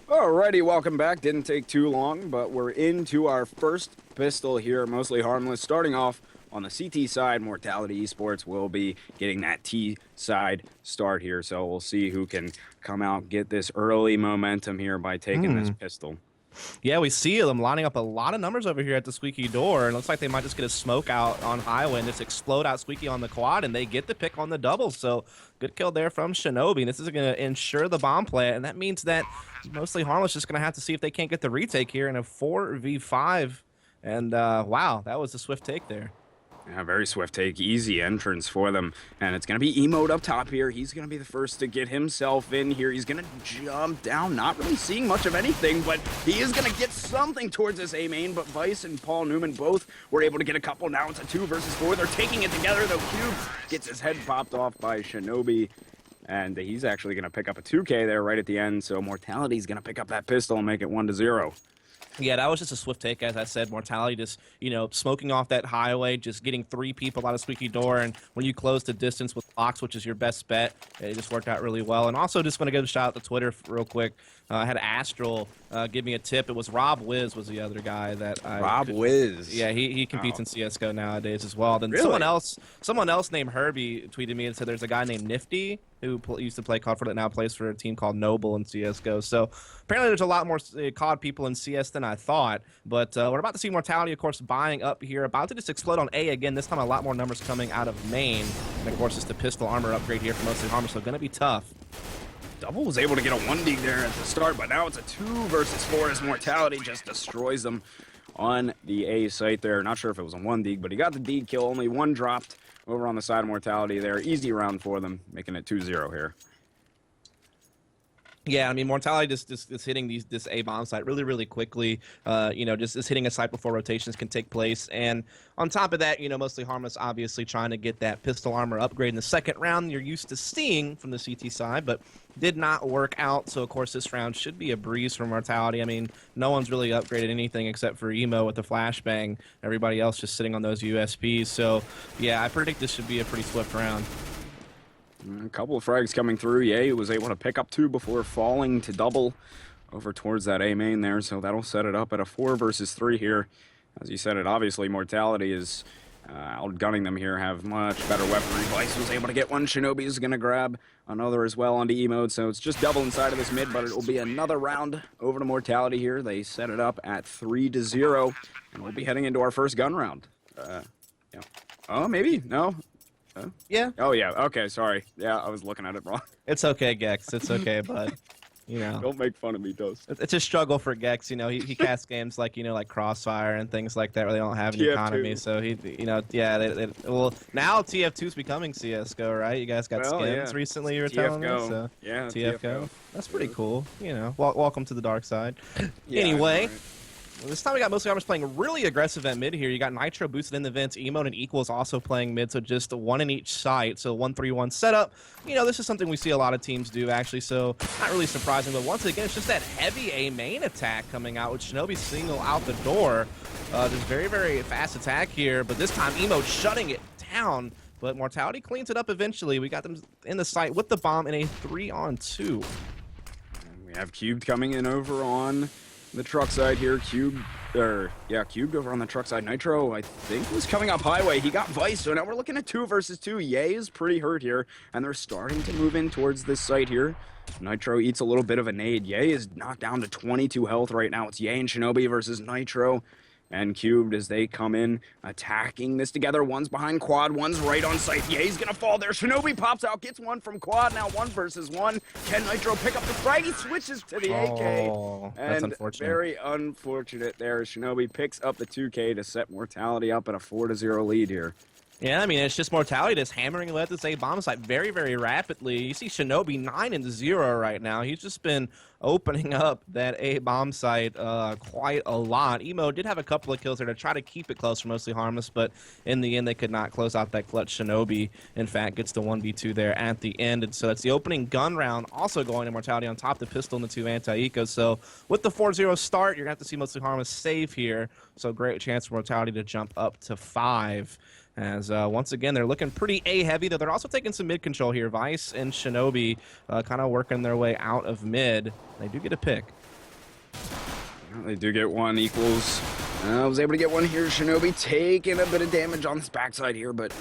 Alrighty, welcome back. Didn't take too long, but we're into our first pistol here, mostly harmless. Starting off on the CT side, Mortality eSports will be getting that T side start here. So we'll see who can come out, get this early momentum here by taking this Hmm. pistol. Yeah, we see them lining up a lot of numbers over here at the Squeaky door. And looks like they might just get a smoke out on highway and just explode out Squeaky on the quad, and they get the pick on the double. So good kill there from Shinobi. This is going to ensure the bomb plant, and that means that mostly Harmless just going to have to see if they can't get the retake here in a 4v5. And wow, that was a swift take there. Yeah, very swift take, easy entrance for them. And it's going to be Emote up top here. He's going to be the first to get himself in here. He's going to jump down, not really seeing much of anything, but he is going to get something towards this A main. But Vice and Paul Newman both were able to get a couple. Now it's a 2 versus 4. They're taking it together, though. Cube gets his head popped off by Shinobi. And he's actually going to pick up a 2K there right at the end. So Mortality's going to pick up that pistol and make it 1-0. Yeah, that was just a swift take, as I said. Mortality just, smoking off that highway, just getting 3 people out of Squeaky Door. And when you close the distance with Fox, which is your best bet, it just worked out really well. And also just want to give a shout out to Twitter real quick. I had Astral give me a tip. It was Rob Wiz was the other guy that Rob Wiz. Yeah, he competes in CS:GO nowadays as well. Then Really? someone else named Herbie tweeted me and said there's a guy named Nifty who used to play COD for that now plays for a team called Noble in CS:GO. So apparently there's a lot more COD people in CS than I thought. But we're about to see Mortality, of course, buying up here, about to just explode on A again. This time a lot more numbers coming out of main, and of course it's the pistol armor upgrade here for mostly Harmless, so going to be tough. Double was able to get a 1 dig there at the start, but now it's a 2 versus 4 as Mortality just destroys them on the A site there. Not sure if it was a 1 dig, but he got the dig kill. Only 1 dropped over on the side of Mortality there. Easy round for them, making it 2-0 here. Yeah, I mean, Mortality just hitting this A bomb site really, really quickly. Just hitting a site before rotations can take place. And on top of that, mostly Harmless obviously trying to get that pistol armor upgrade in the second round you're used to seeing from the CT side, but did not work out. So, of course, this round should be a breeze for Mortality. I mean, no one's really upgraded anything except for Emo with the flashbang. Everybody else just sitting on those USPs. So, yeah, I predict this should be a pretty swift round. A couple of frags coming through. Ye was able to pick up 2 before falling to double over towards that A main there, so that'll set it up at a 4 versus 3 here. As you said, it obviously Mortality is outgunning them here, have much better weaponry. Vice was able to get 1. Shinobi is going to grab another as well onto E-mode, so it's just double inside of this mid, but it will be another round over to Mortality here. They set it up at 3-0, and we'll be heading into our first gun round. Yeah. Oh, maybe? No? Yeah. Oh, yeah. Okay, sorry. Yeah, I was looking at it wrong. It's okay, Gex. It's okay, bud. Don't make fun of me, Toast. It's a struggle for Gex. He casts games like like Crossfire and things like that where they don't have an TF2. economy. So well, now TF2 is becoming CS:GO, right? You guys got skins recently. You were telling me. So Yeah, TFGO. That's pretty cool. Welcome to the dark side. Yeah, Anyway. right. Well, this time we got mostly Armors playing really aggressive at mid here. You got Nitro boosted in the vents, Emote and Equals also playing mid, so just 1 in each site. So 1-3-1 setup. This is something we see a lot of teams do, actually, so not really surprising. But once again, it's just that heavy A main attack coming out with Shinobi single out the door. There's very, very fast attack here, but this time Emote shutting it down. But Mortality cleans it up eventually. We got them in the site with the bomb in a 3-on-2. We have Cubed coming in over on the truck side here. Cubed over on the truck side. Nitro, I think, was coming up highway. He got Vice, so now we're looking at 2 versus 2. Ye is pretty hurt here, and they're starting to move in towards this site here. Nitro eats a little bit of a nade. Ye is knocked down to 22 health right now. It's Ye and Shinobi versus Nitro and Cubed as they come in, attacking this together. One's behind quad, one's right on site. Ye's gonna fall there. Shinobi pops out, gets 1 from quad. Now 1 versus 1. Can Nitro pick up the frag? He switches to the AK. That's and unfortunate. very unfortunate there. Shinobi picks up the 2K to set Mortality up at a 4-0 lead here. Yeah, I mean, it's just Mortality just hammering away at this A bomb site very, very rapidly. You see Shinobi 9-0 right now. He's just been opening up that A bomb site quite a lot. Emo did have a couple of kills there to try to keep it close for mostly Harmless, but in the end, they could not close out that clutch. Shinobi, in fact, gets the 1v2 there at the end. And so that's the opening gun round, also going to Mortality on top, the pistol and the 2 anti-ecos. So with the 4-0 start, you're going to have to see mostly Harmless save here. So great chance for Mortality to jump up to 5. As once again, they're looking pretty A-heavy, though they're also taking some mid control here. Vice and Shinobi kind of working their way out of mid. They do get a pick. They do get one. Equals. I was able to get one here. Shinobi taking a bit of damage on this backside here, but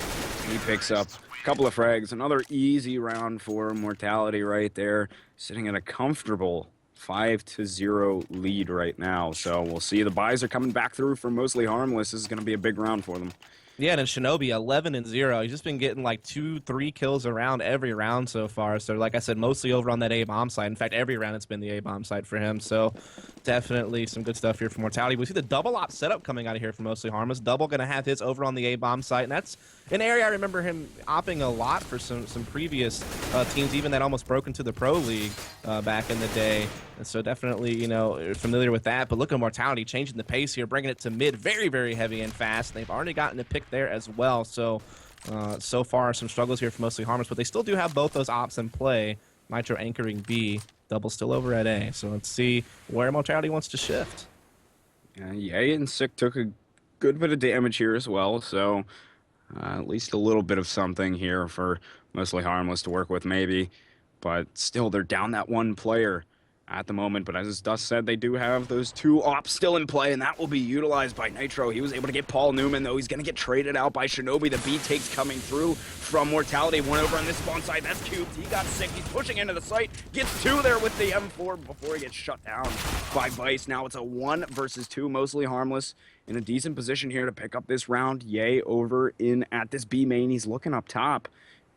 he picks up a couple of frags. Another easy round for Mortality right there, sitting at a comfortable 5-0 lead right now. So we'll see. The buys are coming back through for Mostly Harmless. This is going to be a big round for them. Yeah, and then Shinobi 11-0. He's just been getting like 2-3 kills around every round so far. So like I said, mostly over on that A-bomb side. In fact, every round it's been the A-bomb side for him. So definitely some good stuff here for Mortality. We see the double op setup coming out of here for Mostly Harmless. Double going to have his over on the A-bomb site, and that's an area I remember him opping a lot for some previous teams, even that almost broke into the Pro League back in the day. And so definitely, you know, familiar with that. But look at Mortality changing the pace here, bringing it to mid very, very heavy and fast. They've already gotten a pick there as well. So, so far, some struggles here for Mostly Harmless, but they still do have both those ops in play. Nitro anchoring B, Double still over at A. So let's see where Mortality wants to shift. Yay and Sick took a good bit of damage here as well. So at least a little bit of something here for Mostly Harmless to work with maybe. But still, they're down that one player at the moment, but as Dust said, they do have those two ops still in play, and that will be utilized by Nitro. He was able to get Paul Newman, though. He's going to get traded out by Shinobi. The B takes coming through from Mortality. One over on this spawn side. That's cubed. He got Sick. He's pushing into the site. Gets two there with the M4 before he gets shut down by Vice. Now it's a 1 versus 2, Mostly Harmless in a decent position here to pick up this round. Yay over in at this B main. He's looking up top.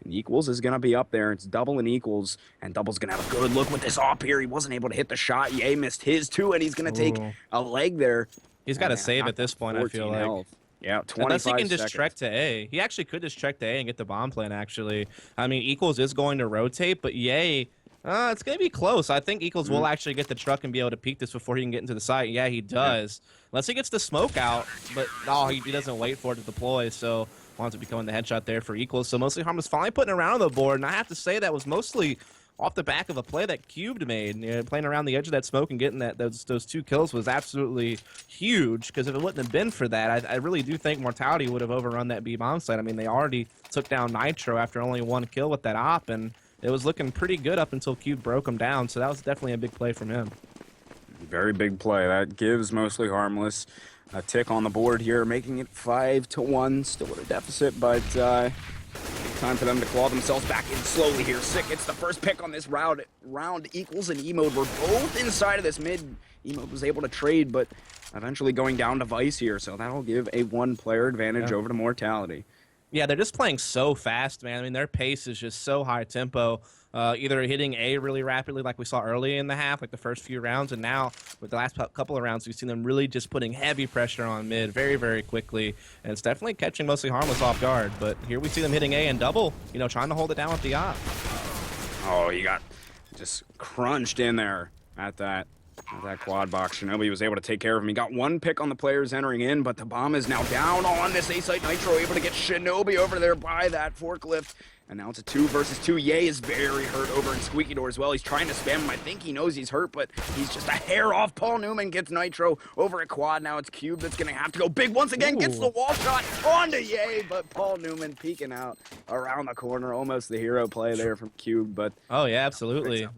And Equals is going to be up there. It's Double and Equals. And Double's going to have a good look with this op here. He wasn't able to hit the shot. Ye missed his too, and he's going to take a leg there. He's got to save at this point, I feel like. Health. Yeah, 25 Unless he can seconds. just trek to A. He actually could just trek to A and get the bomb plant, actually. I mean, Equals is going to rotate, but Ye, it's going to be close. I think Equals will actually get the truck and be able to peek this before he can get into the site. Yeah, he does. Unless he gets the smoke out, but no, he doesn't wait for it to deploy, so wants to be becoming the headshot there for Equals. So Mostly Harmless finally putting around on the board, and I have to say that was mostly off the back of a play that Cubed made. You know, playing around the edge of that smoke and getting those 2 kills was absolutely huge, because if it wouldn't have been for that, I really do think Mortality would have overrun that B-bomb site. I mean, they already took down Nitro after only 1 kill with that op, and it was looking pretty good up until Cube broke him down, so that was definitely a big play from him. Very big play. That gives Mostly Harmless a tick on the board here, making it 5-1. Still at a deficit, but time for them to claw themselves back in slowly here. Sick, it's the first pick on this round. Equals and E-Mode were both inside of this mid. E-Mode was able to trade, but eventually going down to Vice here, so that'll give a 1-player advantage over to Mortality. Yeah, they're just playing so fast, man. I mean, their pace is just so high tempo. Either hitting A really rapidly like we saw early in the half, like the first few rounds, and now with the last couple of rounds, we've seen them really just putting heavy pressure on mid very, very quickly, and it's definitely catching Mostly Harmless off guard. But here we see them hitting A and Double, you know, trying to hold it down with the op. Oh, he got just crunched in there at that quad box. Shinobi was able to take care of him. He got 1 pick on the players entering in, but the bomb is now down on this A-site. Nitro able to get Shinobi over there by that forklift. And now it's a 2 versus 2. Ye is very hurt over in Squeaky Door as well. He's trying to spam him. I think he knows he's hurt, but he's just a hair off. Paul Newman gets Nitro over at quad. Now it's Cube that's going to have to go big once again. Gets the wall shot onto Ye, but Paul Newman peeking out around the corner. Almost the hero play there from Cube. But oh, yeah, absolutely.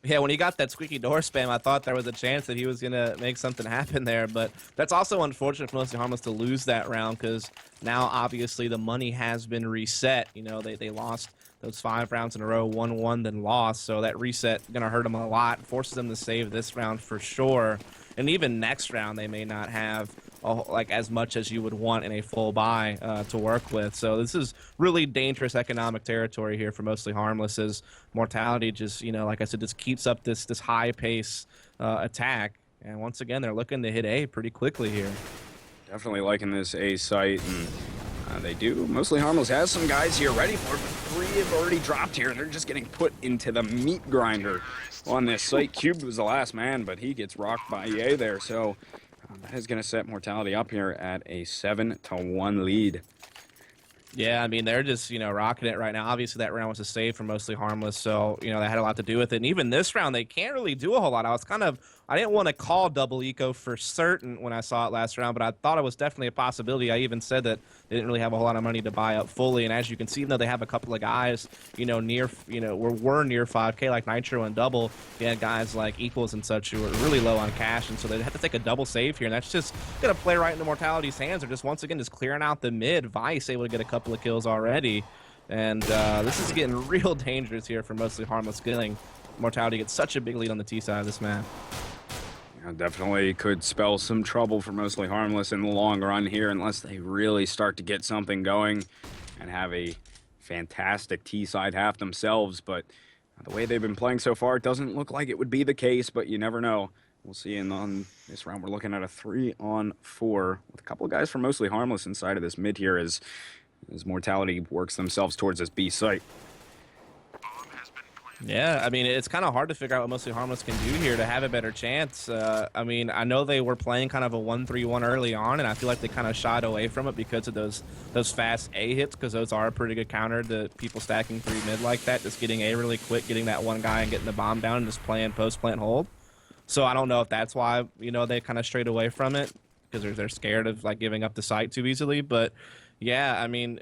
Yeah, when he got that Squeaky Door spam, I thought there was a chance that he was going to make something happen there. But that's also unfortunate for Mostly Harmless to lose that round, because now obviously the money has been reset. You know, they lost those 5 rounds in a row, 1-1, then lost. So that reset going to hurt them a lot, forces them to save this round for sure. And even next round, they may not have like as much as you would want in a full buy to work with. So this is really dangerous economic territory here for Mostly Harmless, as Mortality just, you know, like I said, just keeps up this high pace attack. And once again, they're looking to hit A pretty quickly here. Definitely liking this A site, and they do. Mostly Harmless has some guys here ready for it, but 3 have already dropped here. They're just getting put into the meat grinder on this site. Cubed was the last man, but he gets rocked by Ye there. So that is going to set Mortality up here at a 7-1 lead. Yeah, I mean, they're just, rocking it right now. Obviously, that round was a save for mostly Harmless, so, that had a lot to do with it. And even this round, they can't really do a whole lot. I didn't want to call double eco for certain when I saw it last round, but I thought it was definitely a possibility. I even said that they didn't really have a whole lot of money to buy up fully. And as you can see, even though they have a couple of guys, were near 5K, like Nitro and Double, you had guys like Equals and such who were really low on cash, and so they had to take a double save here. And that's just going to play right into Mortality's hands. They're just, once again, just clearing out the mid. Vice able to get a couple of kills already. And this is getting real dangerous here for mostly Harmless killing. Mortality gets such a big lead on the T side of this map. Yeah, definitely could spell some trouble for mostly Harmless in the long run here unless they really start to get something going and have a fantastic T side half themselves. But the way they've been playing so far, it doesn't look like it would be the case, but you never know. We'll see. And on this round, we're looking at a 3-on-4 with a couple of guys from mostly Harmless inside of this mid here as Mortality works themselves towards this B site. Yeah, I mean, it's kind of hard to figure out what mostly Harmless can do here to have a better chance. I mean, I know they were playing kind of a 1-3-1 early on, and I feel like they kind of shied away from it because of those fast A hits, because those are a pretty good counter to people stacking 3 mid like that, just getting A really quick, getting that one guy and getting the bomb down and just playing post-plant hold. So I don't know if that's why, they kind of strayed away from it, because they're scared of, like, giving up the site too easily. But, yeah, I mean,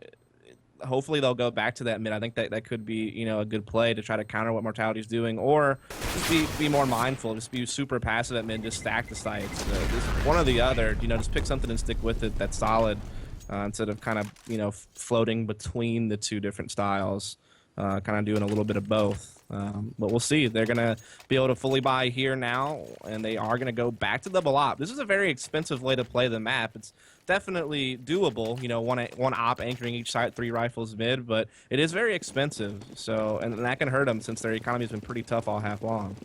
hopefully they'll go back to that mid. I think that could be, a good play to try to counter what Mortality's doing, or just be more mindful, just be super passive at mid, just stack the sites. Just one or the other, just pick something and stick with it that's solid, instead of kind of, floating between the two different styles, kind of doing a little bit of both. But we'll see. They're going to be able to fully buy here now, and they are going to go back to double op. This is a very expensive way to play the map. It's definitely doable, one op anchoring each side, 3 rifles mid, but it is very expensive. So, and that can hurt them since their economy's been pretty tough all half long.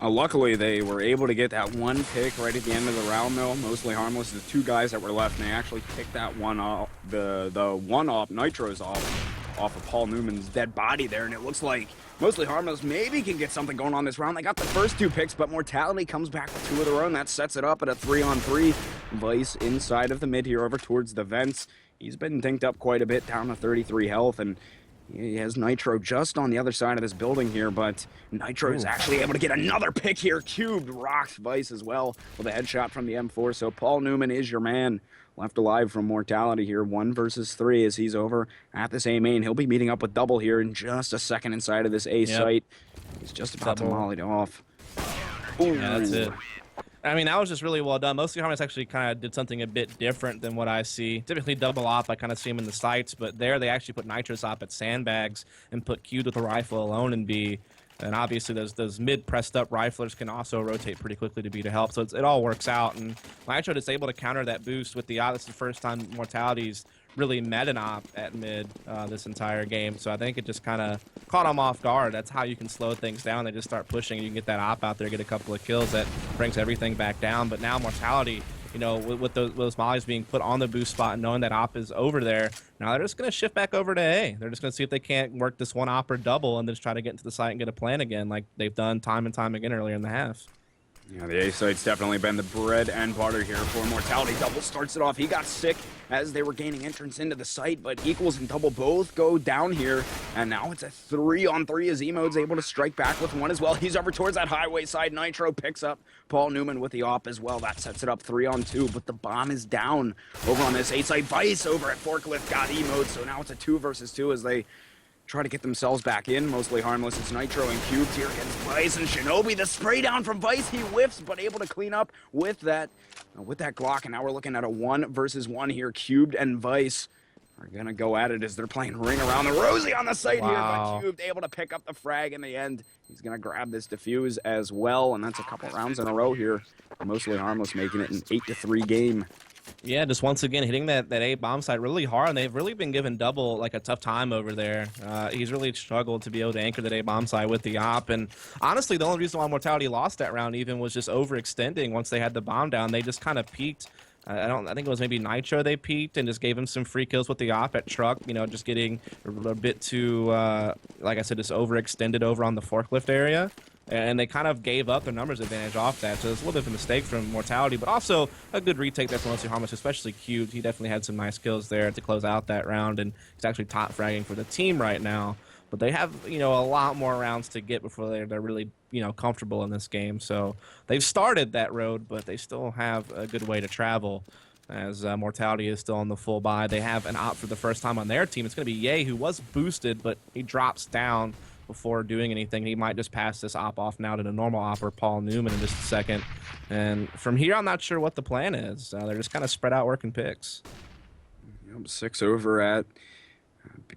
Luckily, they were able to get that one pick right at the end of the round, though. Mostly Harmless, the 2 guys that were left, and they actually picked that one off, the one off, Nitro's off of Paul Newman's dead body there, and it looks like mostly Harmless maybe can get something going on this round. They got the first 2 picks, but Mortality comes back with 2 of their own. That sets it up at a 3-on-3. Vice inside of the mid here over towards the vents. He's been dinked up quite a bit, down to 33 health, and he has Nitro just on the other side of this building here, but Nitro is actually able to get another pick here. Cubed rocks Vice as well with a headshot from the M4, so Paul Newman is your man. Left alive from Mortality here, 1 versus 3 as he's over at this A main. He'll be meeting up with Double here in just a second inside of this A site. He's just about to molly it off. Ooh. Yeah, that's it. I mean, that was just really well done. Mostly Harmless actually kind of did something a bit different than what I see. Typically double op, I kind of see him in the sights, but there they actually put Nitro's op at sandbags and put Q'd with a rifle alone in B. And obviously those mid pressed up riflers can also rotate pretty quickly to B to help. So it all works out. And Nitro is able to counter that boost with the op. This is the first time Mortality's really met an op at mid this entire game. So I think it just kind of caught them off guard. That's how you can slow things down. They just start pushing and you can get that op out there, get a couple of kills. That brings everything back down. But now Mortality, with those mollies being put on the boost spot and knowing that op is over there, now they're just going to shift back over to A. They're just going to see if they can't work this one op or double and then just try to get into the site and get a plan again like they've done time and time again earlier in the half. Yeah, the A site's definitely been the bread and butter here for Mortality. Double starts it off. He got sick as they were gaining entrance into the site, but Equals and Double both go down here, and now it's a 3-on-3 as Emo's able to strike back with one as well. He's over towards that highway side. Nitro picks up Paul Newman with the op as well. That sets it up 3-on-2, but the bomb is down over on this A site. Vice over at Forklift got Emo, so now it's a 2 versus 2 as they try to get themselves back in. Mostly Harmless. It's Nitro and Cubed here against Vice and Shinobi. The spray down from Vice. He whiffs, but able to clean up with that Glock. And now we're looking at a 1 versus 1 here. Cubed and Vice are gonna go at it as they're playing Ring Around the Rosie on the site here. But Cubed able to pick up the frag in the end. He's gonna grab this defuse as well, and that's a couple rounds in a row here. Mostly Harmless making it an 8-3 game. Yeah, just once again hitting that A bomb site really hard, and they've really been giving Double like a tough time over there. He's really struggled to be able to anchor that A bomb site with the op, and honestly, the only reason why Mortality lost that round even was just overextending. Once they had the bomb down, they just kind of peaked. I think it was maybe Nitro they peaked and just gave him some free kills with the op at truck. Just getting a bit too, like I said, just overextended over on the forklift area. and they kind of gave up their numbers advantage off that. So it's a little bit of a mistake from Mortality, but also a good retake there from Mostly Harmless, especially Cubed. He definitely had some nice kills there to close out that round, and he's actually top fragging for the team right now. But they have, a lot more rounds to get before they're really, comfortable in this game. So they've started that road, but they still have a good way to travel, as Mortality is still on the full buy. They have an op for the first time on their team. It's going to be Ye, who was boosted, but he drops down before doing anything. He might just pass this op off now to the normal opper, Paul Newman, in just a second. And from here, I'm not sure what the plan is. They're just kind of spread out working picks. 6 over at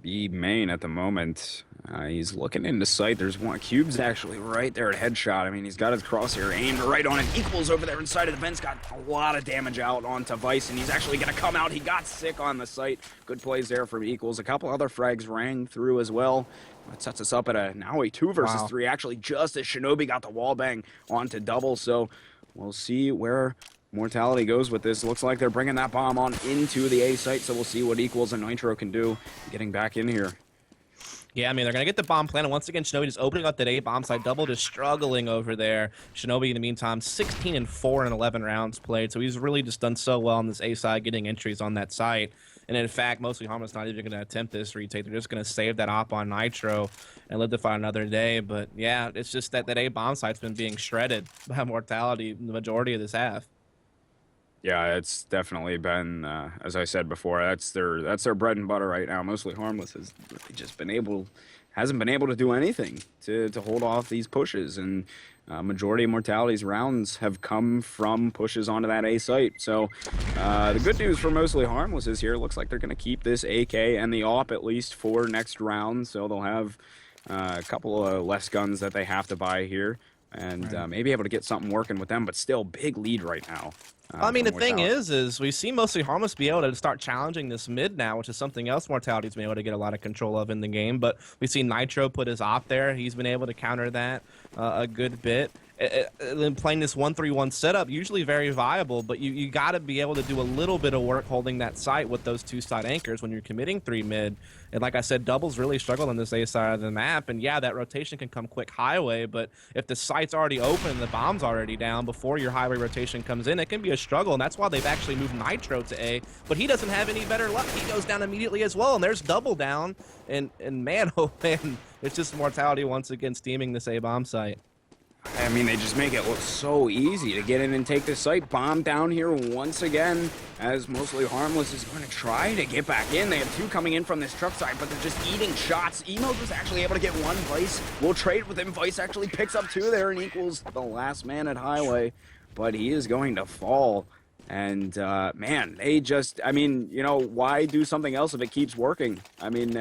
B main at the moment. He's looking into sight. There's one. Cube's actually right there at headshot. I mean, he's got his crosshair aimed right on it. Equals over there inside of the vents. Got a lot of damage out onto Vice, and he's actually going to come out. He got sick on the site. Good plays there from Equals. A couple other frags rang through as well. That sets us up at now a 2 versus 3. Actually, just as Shinobi got the wall bang onto Double. So we'll see where Mortality goes with this. Looks like they're bringing that bomb on into the A site, so we'll see what Equals and Nitro can do getting back in here. Yeah, I mean, they're going to get the bomb planted. Once again, Shinobi just opening up that A bomb site. Double just struggling over there. Shinobi, in the meantime, 16-4 in 11 rounds played, so he's really just done so well on this A side, getting entries on that site. And in fact, Mostly Harmless not even going to attempt this retake. They're just going to save that op on Nitro and live to fight another day. But yeah, it's just that A bomb site's been being shredded by Mortality the majority of this half. Yeah, it's definitely been, as I said before, that's their bread and butter right now. Mostly Harmless has really just hasn't been able to do anything to hold off these pushes, and majority of Mortality's rounds have come from pushes onto that A site. So the good news for Mostly Harmless is here, it looks like they're going to keep this AK and the AWP at least for next round, so they'll have a couple of less guns that they have to buy here, and maybe able to get something working with them, but still big lead right now. I mean, the thing is we've seen Mostly Harmless be able to start challenging this mid now, which is something else Mortality's been able to get a lot of control of in the game. But we've seen Nitro put his op there. He's been able to counter that a good bit. Then playing this 1-3-1 setup, usually very viable, but you got to be able to do a little bit of work holding that site with those 2 side anchors when you're committing 3 mid. And like I said, Double's really struggled on this A side of the map. And yeah, that rotation can come quick highway, but if the site's already open and the bomb's already down before your highway rotation comes in, it can be a struggle. And that's why they've actually moved Nitro to A. But he doesn't have any better luck. He goes down immediately as well, and there's Double down. And man, oh man, it's just Mortality once again steaming this A bomb site. I mean, they just make it look so easy to get in and take the site. Bomb down here once again, as Mostly Harmless is going to try to get back in. They have 2 coming in from this truck side, but they're just eating shots. Emos was actually able to get 1. Vice will trade with him. Vice actually picks up 2 there and equals the last man at highway, but he is going to fall. And, man, they just, I mean, why do something else if it keeps working? I mean,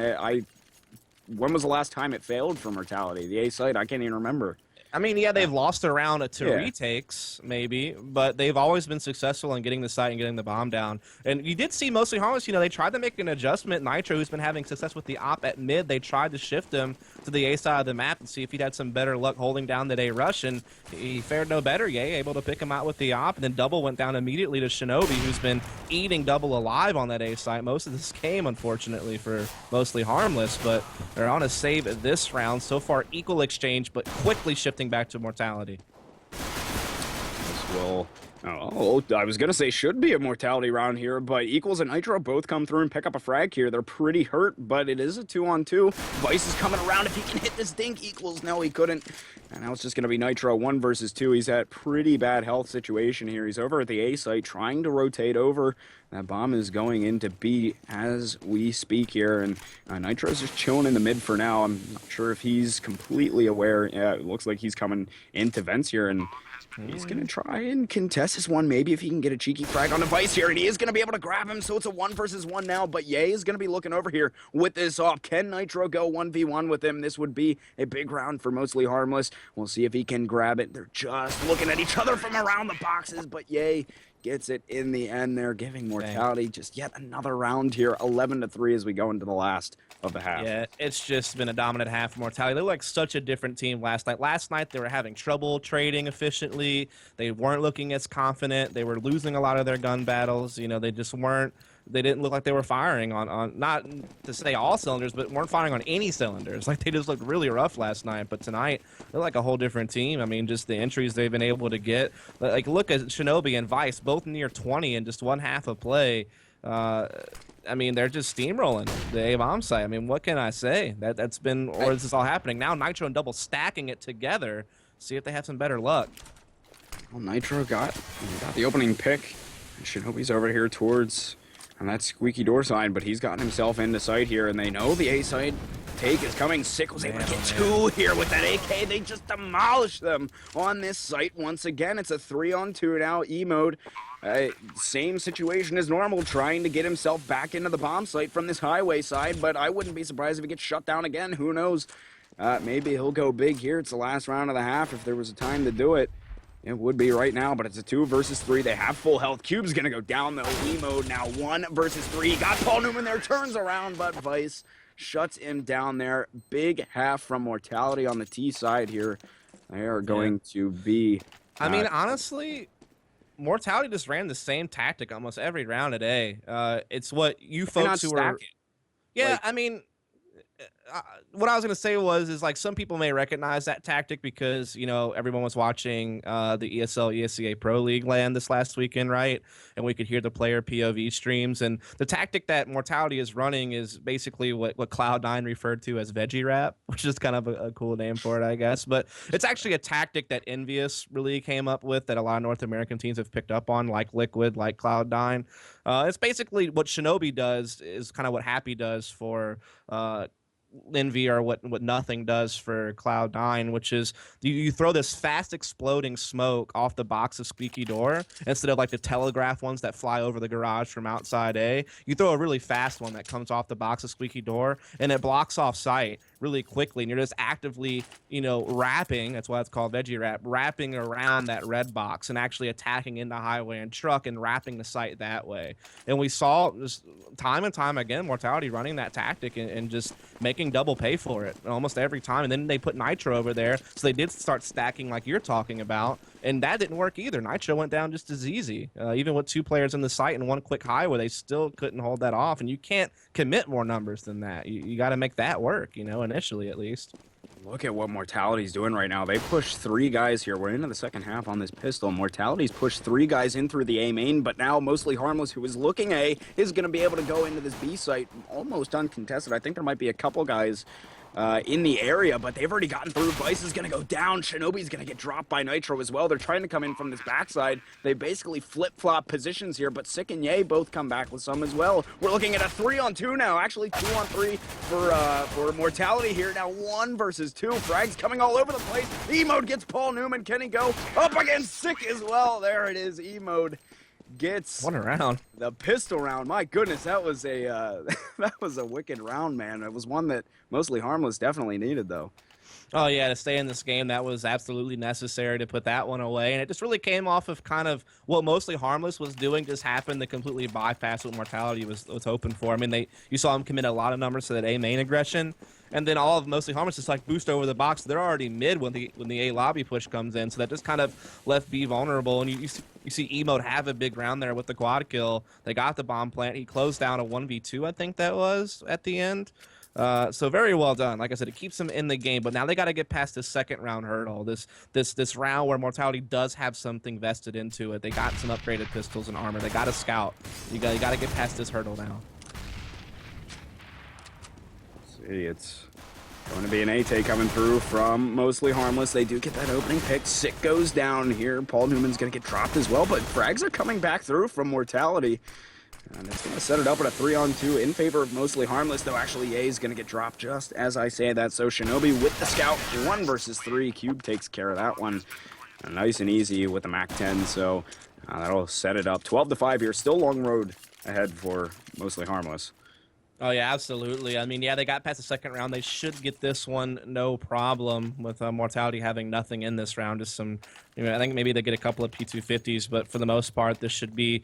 when was the last time it failed for Mortality? The A site, I can't even remember. I mean, yeah, they've lost a round to retakes, maybe, but they've always been successful in getting the site and getting the bomb down. And you did see Mostly Harmless, they tried to make an adjustment. Nitro, who's been having success with the op at mid, they tried to shift him to the A side of the map and see if he'd had some better luck holding down that A rush, and he fared no better. Yay, able to pick him out with the op, and then Double went down immediately to Shinobi, who's been eating Double alive on that A site most of this game, unfortunately, for Mostly Harmless, but they're on a save this round. So far, equal exchange, but quickly shifting back to Mortality. This will... Oh, I was going to say should be a Mortality round here, but Equals and Nitro both come through and pick up a frag here. They're pretty hurt, but it is a 2-on-2. Vice is coming around. If he can hit this dink, Equals, no, he couldn't. And now it's just going to be Nitro 1 versus 2. He's at pretty bad health situation here. He's over at the A site trying to rotate over. That bomb is going into B as we speak here, and Nitro's just chilling in the mid for now. I'm not sure if he's completely aware. Yeah, it looks like he's coming into vents here, and he's going to try and contest this one, maybe if he can get a cheeky frag on the Vice here, and he is going to be able to grab him, so it's a 1 versus 1 now, but Ye is going to be looking over here with this off. Can Nitro go 1v1 with him? This would be a big round for Mostly Harmless. We'll see if he can grab it. They're just looking at each other from around the boxes, but Ye gets it in the end there, giving Mortality just yet another round here, 11-3 as we go into the last of the half. Yeah, it's just been a dominant half for Mortality. They look like such a different team last night. Last night, they were having trouble trading efficiently. They weren't looking as confident. They were losing a lot of their gun battles. They just weren't they didn't look like they were firing on not to say all cylinders, but weren't firing on any cylinders. Like, they just looked really rough last night. But tonight, they're like a whole different team. I mean, just the entries they've been able to get. Like, look at Shinobi and Vice, both near 20 in just one half of play. I mean, they're just steamrolling the CEVO-M site. I mean, what can I say? That's been, or this is all happening now. Nitro and Double stacking it together. See if they have some better luck. Well, Nitro got the opening pick. Shinobi's over here towards on that squeaky door side, but he's gotten himself into sight here, and they know the A side take is coming. Sick was able to get 2 here with that AK. They just demolished them on this site once again. It's a 3-on-2 now. E-mode, same situation as normal, trying to get himself back into the bomb site from this highway side, but I wouldn't be surprised if he gets shut down again. Who knows? Maybe he'll go big here. It's the last round of the half if there was a time to do it. It would be right now, but it's a 2 versus 3. They have full health. Cube's going to go down, though. E-mode now 1 versus 3. He got Paul Newman there, turns around, but Vice shuts him down there. Big half from Mortality on the T side here. They are going to be... I mean, honestly, Mortality just ran the same tactic almost every round today. It's what you folks who are... Yeah, I mean... what I was going to say is like some people may recognize that tactic because, you know, everyone was watching the ESL ESCA Pro League land this last weekend, right? And we could hear the player POV streams. And the tactic that Mortality is running is basically what Cloud9 referred to as veggie rap, which is kind of a cool name for it, I guess. But it's actually a tactic that Envious really came up with that a lot of North American teams have picked up on, like Liquid, like Cloud9. It's basically what Shinobi does is kind of what Happy does for Envy, or what Nothing does for Cloud9, which is you throw this fast exploding smoke off the box of Squeaky Door instead of like the telegraph ones that fly over the garage from outside A. You throw a really fast one that comes off the box of Squeaky Door, and it blocks off sight really quickly, and you're just actively, you know, wrapping, that's why it's called veggie wrap, wrapping around that red box and actually attacking into highway and truck and wrapping the site that way. And we saw just time and time again Mortality running that tactic and just making double pay for it almost every time. And then they put Nitro over there, so they did start stacking like you're talking about, and that didn't work either. Nitro went down just as easy. Even with 2 players in the site and 1 quick highway, they still couldn't hold that off, and you can't commit more numbers than that. You got to make that work, you know, initially at least. Look at what Mortality's doing right now. They pushed 3 guys here. We're into the second half on this pistol. Mortality's pushed 3 guys in through the A main, but now Mostly Harmless, who is looking A, is going to be able to go into this B site almost uncontested. I think there might be a couple guys in the area, but they've already gotten through. Vice is going to go down. Shinobi's going to get dropped by Nitro as well. They're trying to come in from this backside. They basically flip-flop positions here, but Sick and Ye both come back with some as well. We're looking at a 3-on-2 now. Actually, 2-on-3 for Mortality here. Now 1 versus 2. Frags coming all over the place. E-mode gets Paul Newman. Can he go up against Sick as well? There it is. E-mode gets What a round. The pistol round. My goodness, that was a that was a wicked round, man. It was one that Mostly Harmless definitely needed, though. Oh, yeah, to stay in this game, that was absolutely necessary to put that one away. And it just really came off of kind of what Mostly Harmless was doing just happened to completely bypass what Mortality was hoping for. I mean, you saw him commit a lot of numbers to that A main aggression. And then all of Mostly Harmless just like boost over the box. They're already mid when the A lobby push comes in. So that just kind of left B vulnerable. And you see E-mode have a big round there with the quad kill. They got the bomb plant. He closed down a 1v2, I think that was, at the end. So very well done. Like I said, it keeps them in the game, but now they got to get past this second round hurdle. This round where Mortality does have something vested into it. They got some upgraded pistols and armor. They got a scout. You got to get past this hurdle now. See, it's going to be an A-take coming through from Mostly Harmless. They do get that opening pick. Sick goes down here. Paul Newman's going to get dropped as well, but frags are coming back through from Mortality. And it's going to set it up at a 3-on-2 in favor of Mostly Harmless, though actually A is going to get dropped just as I say that. So Shinobi with the scout, 1 versus 3. Cube takes care of that one. Nice and easy with the MAC-10, so that'll set it up. 12-5 here, still long road ahead for Mostly Harmless. Oh, yeah, absolutely. I mean, yeah, they got past the second round. They should get this one no problem with Mortality having nothing in this round. Just some, you know, I think maybe they get a couple of P250s, but for the most part, this should be,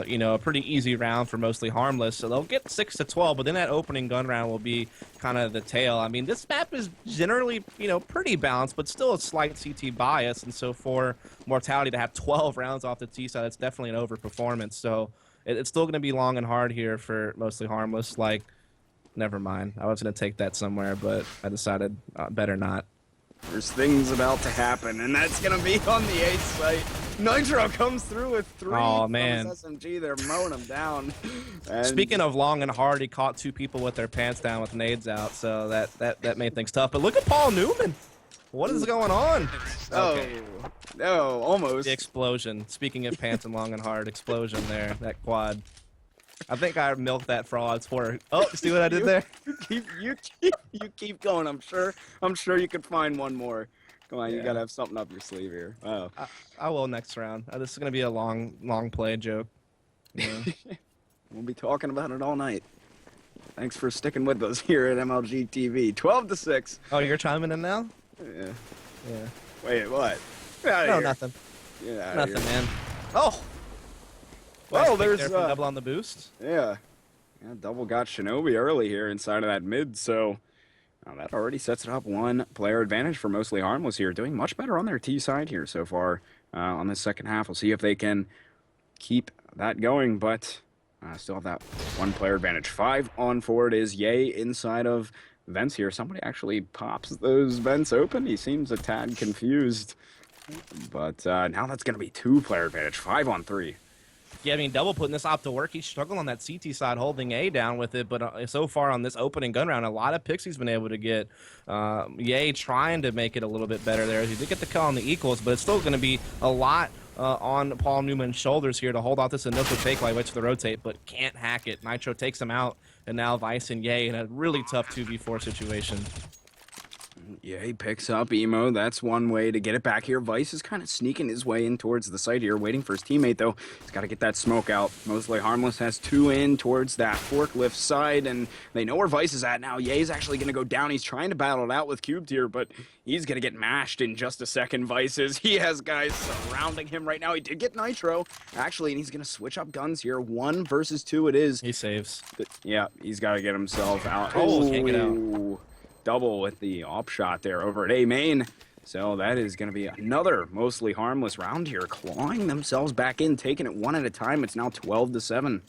you know, a pretty easy round for Mostly Harmless. So they'll get 6-12, but then that opening gun round will be kind of the tail. I mean, this map is generally, you know, pretty balanced, but still a slight CT bias. And so for Mortality to have 12 rounds off the T side, that's definitely an overperformance. So It's still going to be long and hard here for mostly Harmless. Like, never mind. I was going to take that somewhere, but I decided better not. There's things about to happen, and that's gonna be on the 8th site. Nitro comes through with 3 Oh, man. from his SMG. They're mowing him down. And Speaking of long and hard, he caught 2 people with their pants down with nades out, so that made things tough. But look at Paul Newman. What is going on? Okay. No, almost. The explosion. Speaking of pants and long and hard, explosion there. That quad. I think I milked that for all it's worth. Oh, see what I did there? You keep going. I'm sure you could find one more. Come on, Yeah. you gotta have something up your sleeve here. Oh. I will next round. This is gonna be a long play joke. Yeah. We'll be talking about it all night. Thanks for sticking with us here at MLG TV. 12-6. Oh, you're chiming in now? Yeah. Yeah. Wait, what? Get outta No, here. nothing. Get outta Nothing, here. man. Oh. Well, Nice pick there's there from double on the boost. Yeah, double got Shinobi early here inside of that mid, so that already sets it up 1 player advantage for mostly Harmless here. Doing much better on their T side here so far on this second half. We'll see if they can keep that going, but still have that 1 player advantage. 5 on forward is Ye inside of vents here. Somebody actually pops those vents open. He seems a tad confused, but now that's going to be 2 player advantage. 5 on 3. Yeah, I mean, double putting this op to work. He's struggling on that CT side, holding A down with it. But so far on this opening gun round, a lot of picks he's been able to get. Ye trying to make it a little bit better there. He did get the kill on the equals, but it's still going to be a lot on Paul Newman's shoulders here to hold out this initial take while he waits for the rotate, but can't hack it. Nitro takes him out, and now Vice and Ye in a really tough 2v4 situation. Yeah, he picks up Emo. That's one way to get it back here. Vice is kind of sneaking his way in towards the site here, waiting for his teammate, though. He's got to get that smoke out. Mostly Harmless has 2 in towards that forklift side, and they know where Vice is at now. Ye's actually going to go down. He's trying to battle it out with Cubed here, but he's going to get mashed in just a second, Vice is. He has guys surrounding him right now. He did get Nitro, actually, and he's going to switch up guns here. 1 versus 2 it is. He saves. Yeah, he's got to get himself out. Oh, can't get out. Double with the op shot there over at A main. So that is going to be another mostly Harmless round here, clawing themselves back in, taking it 1 at a time. It's now 12-7.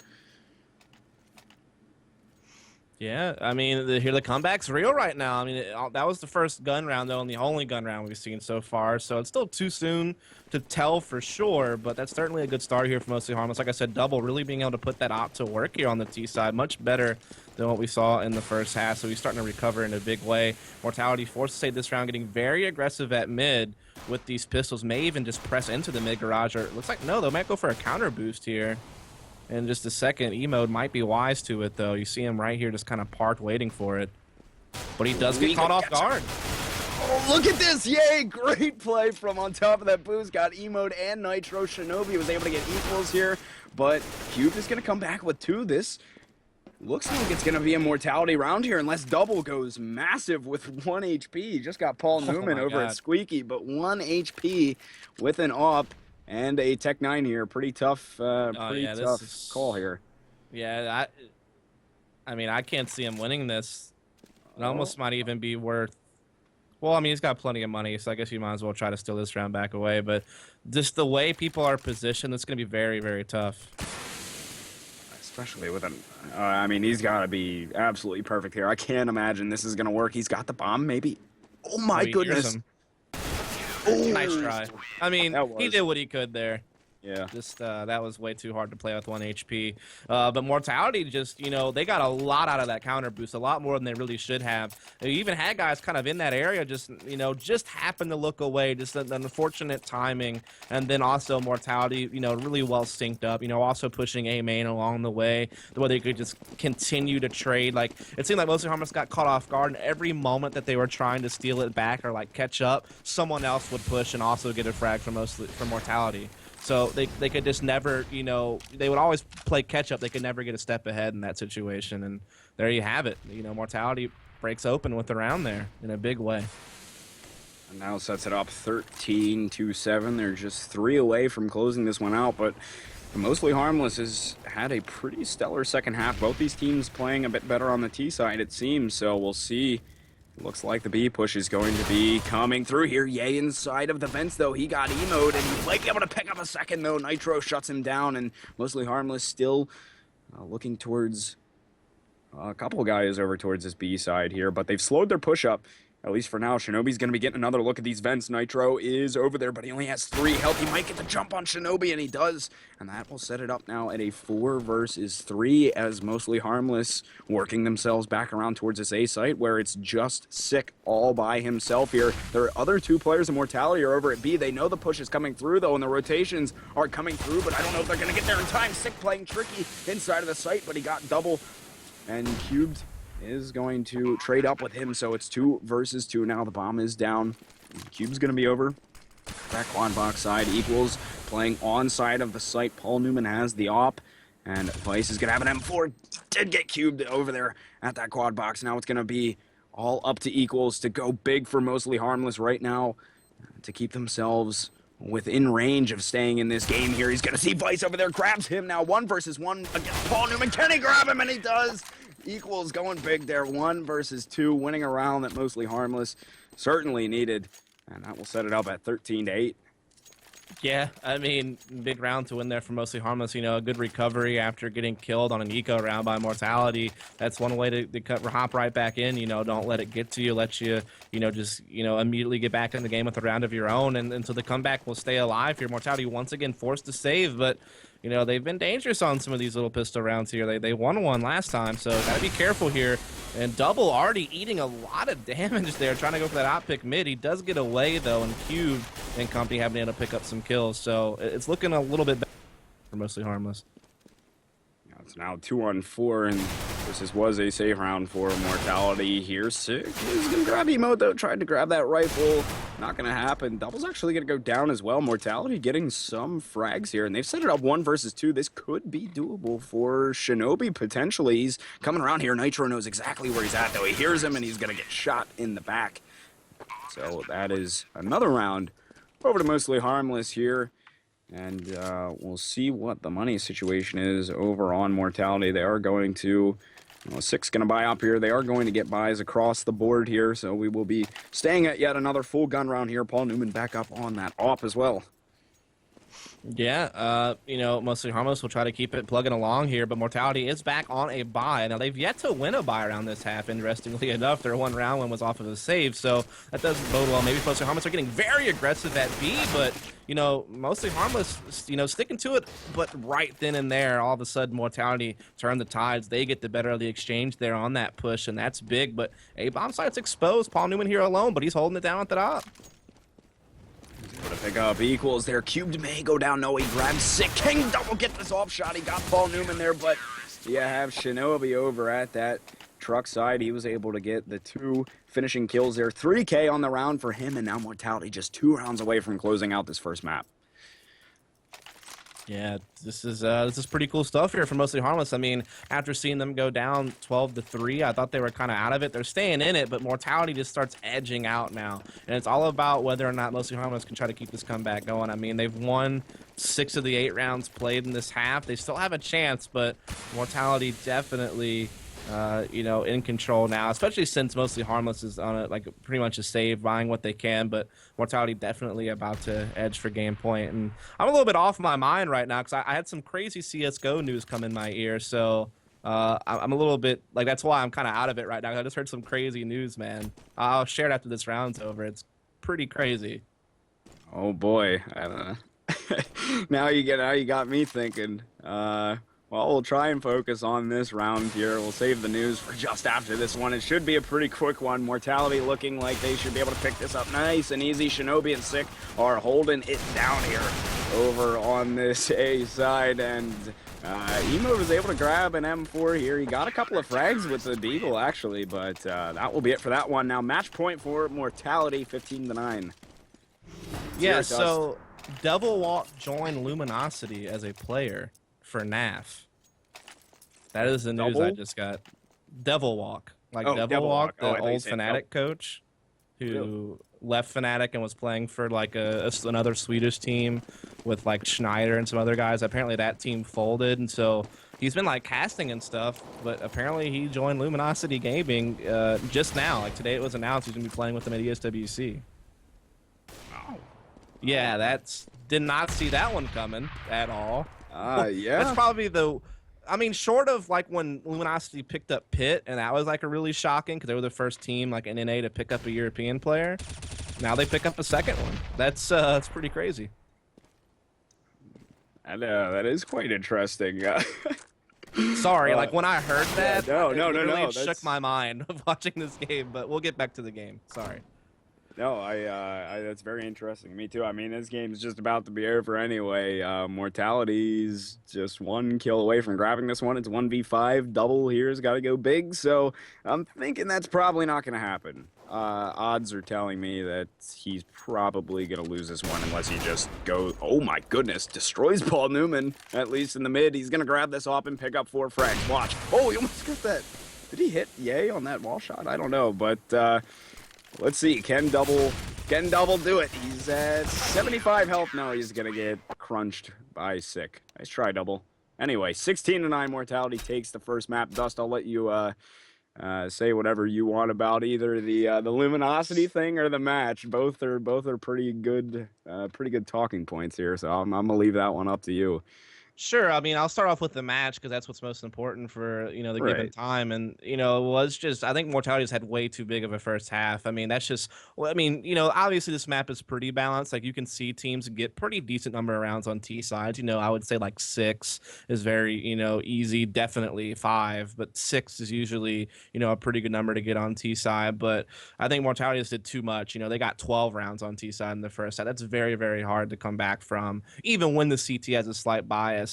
Yeah, I mean, the comeback's real right now. I mean, that was the first gun round, though, and the only gun round we've seen so far. So it's still too soon to tell for sure, but that's certainly a good start here for mostly Harmless. Like I said, double really being able to put that op to work here on the T side, much better than what we saw in the first half. So he's starting to recover in a big way. Mortality forced to save this round, getting very aggressive at mid with these pistols. May even just press into the mid garage, or it looks like no, they might go for a counter boost here. In just a second, E-mode might be wise to it, though. You see him right here just kind of parked waiting for it. But he does get caught off guard. Oh, look at this. Yay, great play from on top of that boost. Got E-mode and Nitro. Shinobi was able to get equals here, but Cube is going to come back with 2. This looks like it's going to be a Mortality round here unless double goes massive with 1 HP. Just got Paul Newman over at Squeaky, but 1 HP with an op. And a Tech 9 here, pretty tough, tough call here. Yeah, I mean, I can't see him winning this. It almost might even be worth. Well, I mean, he's got plenty of money, so I guess you might as well try to steal this round back away. But just the way people are positioned, it's going to be very, very tough. Especially with him. I mean, he's got to be absolutely perfect here. I can't imagine this is going to work. He's got the bomb, maybe. Oh my goodness. Nice try. I mean, he did what he could there. Yeah. Just that was way too hard to play with 1 HP. But Mortality just, they got a lot out of that counter boost, a lot more than they really should have. They even had guys kind of in that area just, just happened to look away, just an unfortunate timing. And then also Mortality, really well synced up, also pushing A main along the way, where they could just continue to trade. Like, it seemed like mostly Harmless got caught off guard, and every moment that they were trying to steal it back or like catch up, someone else would push and also get a frag from Mortality. So they could just never, they would always play catch up. They could never get a step ahead in that situation. And there you have it. Mortality breaks open with the round there in a big way. And now sets it up 13-7. They're just 3 away from closing this one out. But mostly Harmless has had a pretty stellar second half. Both these teams playing a bit better on the T side, it seems. So we'll see Looks like the B push is going to be coming through here. Yay inside of the vents, though. He got emoed, and he might be able to pick up a second, though. Nitro shuts him down, and Mostly Harmless still looking towards a couple guys over towards this B side here, but they've slowed their push up. At least for now, Shinobi's going to be getting another look at these vents. Nitro is over there, but he only has 3 health. He might get the jump on Shinobi, and he does. And that will set it up now at a 4 versus 3 as Mostly Harmless working themselves back around towards this A site where it's just Sick all by himself here. Their other 2 players in Mortality are over at B. They know the push is coming through, though, and the rotations are coming through, but I don't know if they're going to get there in time. Sick playing tricky inside of the site, but he got double. And Cubed is going to trade up with him, so it's 2 versus 2 now. The bomb is down. Cube's going to be over. That quad box side equals playing on side of the site. Paul Newman has the op, and Vice is going to have an M4. Did get Cubed over there at that quad box. Now it's going to be all up to equals to go big for Mostly Harmless right now to keep themselves within range of staying in this game here. He's going to see Vice over there, grabs him now. 1 versus 1 against Paul Newman. Can he grab him? And he does. Equals going big there. 1 versus 2, winning a round that Mostly Harmless certainly needed. And that will set it up at 13-8. Yeah, I mean, big round to win there for Mostly Harmless. You know, a good recovery after getting killed on an eco round by Mortality. That's one way to hop right back in. You know, don't let it get to you. Let you, just, immediately get back in the game with a round of your own. And so the comeback will stay alive here. Mortality once again forced to save, but they've been dangerous on some of these little pistol rounds here. They won one last time, so gotta be careful here. And Double already eating a lot of damage there, trying to go for that op pick mid. He does get away, though, and Cube and company have been able to pick up some kills. So it's looking a little bit better for Mostly Harmless. It's now 2-on-4, and this was a safe round for Mortality here. Sick is going to grab emote, though. Tried to grab that rifle. Not going to happen. Double's actually going to go down as well. Mortality getting some frags here, and they've set it up 1 versus 2. This could be doable for Shinobi, potentially. He's coming around here. Nitro knows exactly where he's at, though. He hears him, and he's going to get shot in the back. So that is another round over to Mostly Harmless here. And we'll see what the money situation is over on Mortality. They are going to, Sick's going to buy up here. They are going to get buys across the board here. So we will be staying at yet another full gun round here. Paul Newman back up on that op as well. Yeah, Mostly Harmless will try to keep it plugging along here, but Mortality is back on a bye. Now, they've yet to win a bye around this half, interestingly enough. Their 1 round one was off of a save, so that doesn't bode well. Maybe Mostly Harmless are getting very aggressive at B, but, Mostly Harmless, sticking to it, but right then and there, all of a sudden, Mortality turned the tides. They get the better of the exchange there on that push, and that's big, but A-bomb site's exposed. Paul Newman here alone, but he's holding it down at the top. Able to pick up equals there. Cubed may go down. No, he grabs Sick. King Double get this off shot. He got Paul Newman there, but you have Shinobi over at that truck side. He was able to get the 2 finishing kills there. 3K on the round for him, and now Mortality just 2 rounds away from closing out this first map. Yeah, this is pretty cool stuff here for Mostly Harmless. I mean, after seeing them go down 12-3, I thought they were kind of out of it. They're staying in it, but Mortality just starts edging out now. And it's all about whether or not Mostly Harmless can try to keep this comeback going. I mean, they've won 6 of the 8 rounds played in this half. They still have a chance, but Mortality definitely in control now, especially since Mostly Harmless is on it, pretty much a save, buying what they can, but Mortality definitely about to edge for game point. And I'm a little bit off my mind right now because I had some crazy CSGO news come in my ear, so I'm a little bit, that's why I'm kind of out of it right now. I just heard some crazy news, man. I'll share it after this round's over. It's pretty crazy. Oh boy, now you got me thinking. Well, we'll try and focus on this round here. We'll save the news for just after this one. It should be a pretty quick one. Mortality looking like they should be able to pick this up nice and easy. Shinobi and Sick are holding it down here over on this A side. And Emo was able to grab an M4 here. He got a couple of frags with the Beagle, actually. But that will be it for that one. Now, match point for Mortality, 15-9. Yeah, so Devil Walk joined Luminosity as a player for NAF. That is the news I just got. Devil Walk. Devil Walk, the old Fnatic coach who left Fnatic and was playing for another Swedish team with like Schneider and some other guys. Apparently that team folded, and so he's been like casting and stuff. But apparently he joined Luminosity Gaming just now. Like today, it was announced he's gonna be playing with them at ESWC. Wow. Yeah, did not see that one coming at all. Yeah. That's probably I mean, short of like when Luminosity picked up Pitt, and that was like a really shocking because they were the first team like in NA to pick up a European player. Now they pick up a second one. That's pretty crazy. That is quite interesting. Sorry, like when I heard that, no, it no, no, literally no. shook my mind of watching this game. But we'll get back to the game. Sorry. No, that's very interesting. Me too. I mean, this game's just about to be over anyway. Mortality's just one kill away from grabbing this one. It's 1v5. Double here's got to go big. So I'm thinking that's probably not going to happen. Odds are telling me that he's probably going to lose this one unless he just goes, oh my goodness, destroys Paul Newman, at least in the mid. He's going to grab this off and pick up 4 frags. Watch. Oh, he almost got that. Did he hit Yay on that wall shot? I don't know, but let's see. Can double do it? He's at 75 health. No, he's going to get crunched by Sick. Nice try, double. Anyway, 16-9 Mortality takes the first map. Dust, I'll let you say whatever you want about either the luminosity thing or the match. Both are pretty good talking points here. So I'm gonna leave that one up to you. Sure. I mean, I'll start off with the match because that's what's most important for, the given time. And, it was just, I think Mortality's had way too big of a first half. I mean, that's just, well, I mean, obviously this map is pretty balanced. Like you can see teams get pretty decent number of rounds on T sides. I would say like 6 is very, easy, definitely 5, but 6 is usually, a pretty good number to get on T side. But I think Mortality just did too much. They got 12 rounds on T side in the first half. That's very, very hard to come back from, even when the CT has a slight bias.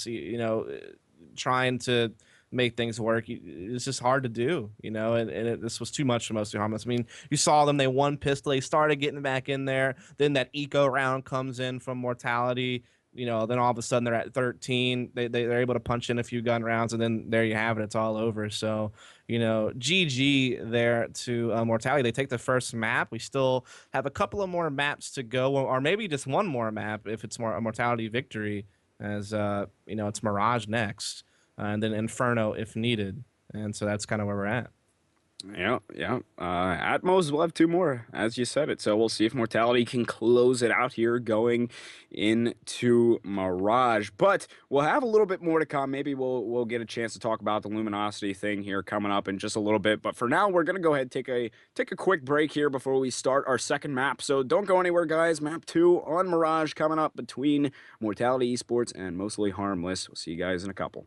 Trying to make things work, it's just hard to do, this was too much for mostly Harmless. I mean, you saw them, they won pistol, they started getting back in there, then that eco round comes in from Mortality, then all of a sudden they're at 13, they're able to punch in a few gun rounds, and then there you have it, it's all over. So GG there to Mortality. They take the first map. We still have a couple of more maps to go, or maybe just one more map if it's a Mortality victory, as it's Mirage next, and then Inferno if needed, and so that's kind of where we're at. Yeah. Atmos will have 2 more, as you said it. So we'll see if Mortality can close it out here going into Mirage. But we'll have a little bit more to come. Maybe we'll get a chance to talk about the Luminosity thing here coming up in just a little bit. But for now, we're gonna go ahead and take a quick break here before we start our second map. So don't go anywhere, guys. Map 2 on Mirage coming up between Mortality eSports and Mostly Harmless. We'll see you guys in a couple.